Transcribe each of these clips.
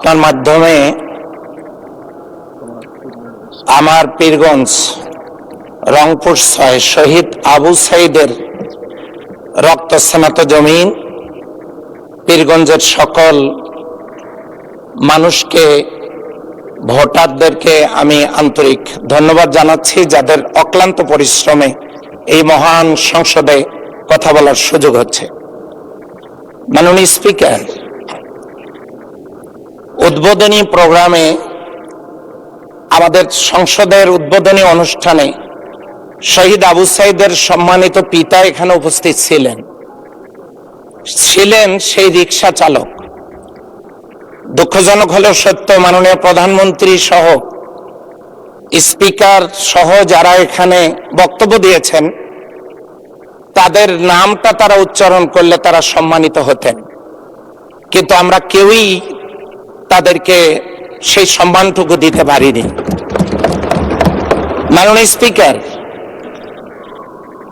আপনার মাধ্যমে আমার পীরগঞ্জ রংপুর ৬ শহীদ আবু সাঈদের রক্তস্নাত জমিন, পীরগঞ্জের সকল মানুষকে, ভোটারদেরকে আমি আন্তরিক ধন্যবাদ জানাচ্ছি, যাদের অক্লান্ত পরিশ্রমে এই মহান সংসদে কথা বলার সুযোগ হচ্ছে। মাননীয় স্পিকার, উদ্বোধনী প্রোগ্রামে, আমাদের সংসদের উদ্বোধনী অনুষ্ঠানে শহীদ আবু সাঈদের সম্মানিত পিতা এখানে উপস্থিত ছিলেন সেই রিকশা চালক। দুঃখজনক হলেও সত্য, মাননীয় প্রধানমন্ত্রী সহ স্পিকার সহ যারা এখানে বক্তব্য দিয়েছেন, তাদের নামটা তারা উচ্চারণ করলে তারা সম্মানিত হতেন, কিন্তু আমরা কেউই তাদেরকে সেই সম্মানটুকু দিতে পারিনি। মাননীয় স্পিকার,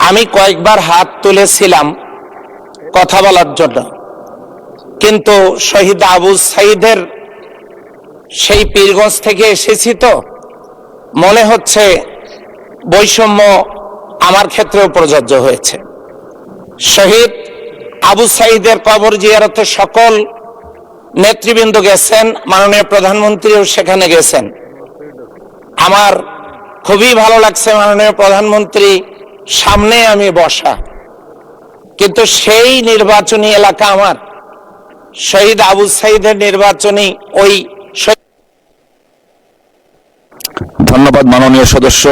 আমি কয়েকবার হাত তুলেছিলাম কথা বলার জন্য, কিন্তু শহীদ আবু সাঈদের সেই পীরগঞ্জ থেকে এসেছি তো মনে হচ্ছে বৈষম্য আমার ক্ষেত্রেও প্রযোজ্য হয়েছে। শহীদ আবু সাঈদের কবর জিয়ারতে সকল নেতৃবৃন্দ গেছেন, মাননীয় প্রধানমন্ত্রীও সেখানে গেছেন। আমার খুবই ভালো লাগছে মাননীয় প্রধানমন্ত্রী সামনে আমি বসা, কিন্তু সেই নির্বাচনী এলাকা আমার শহীদ আবু সাঈদের নির্বাচনী ওই। ধন্যবাদ মাননীয় সদস্য।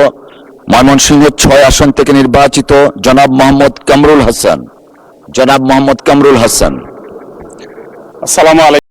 ময়মনসিংহ ৬ আসন থেকে নির্বাচিত জনাব মোহাম্মদ কামরুল হাসান। আসসালামু আলাইকুম।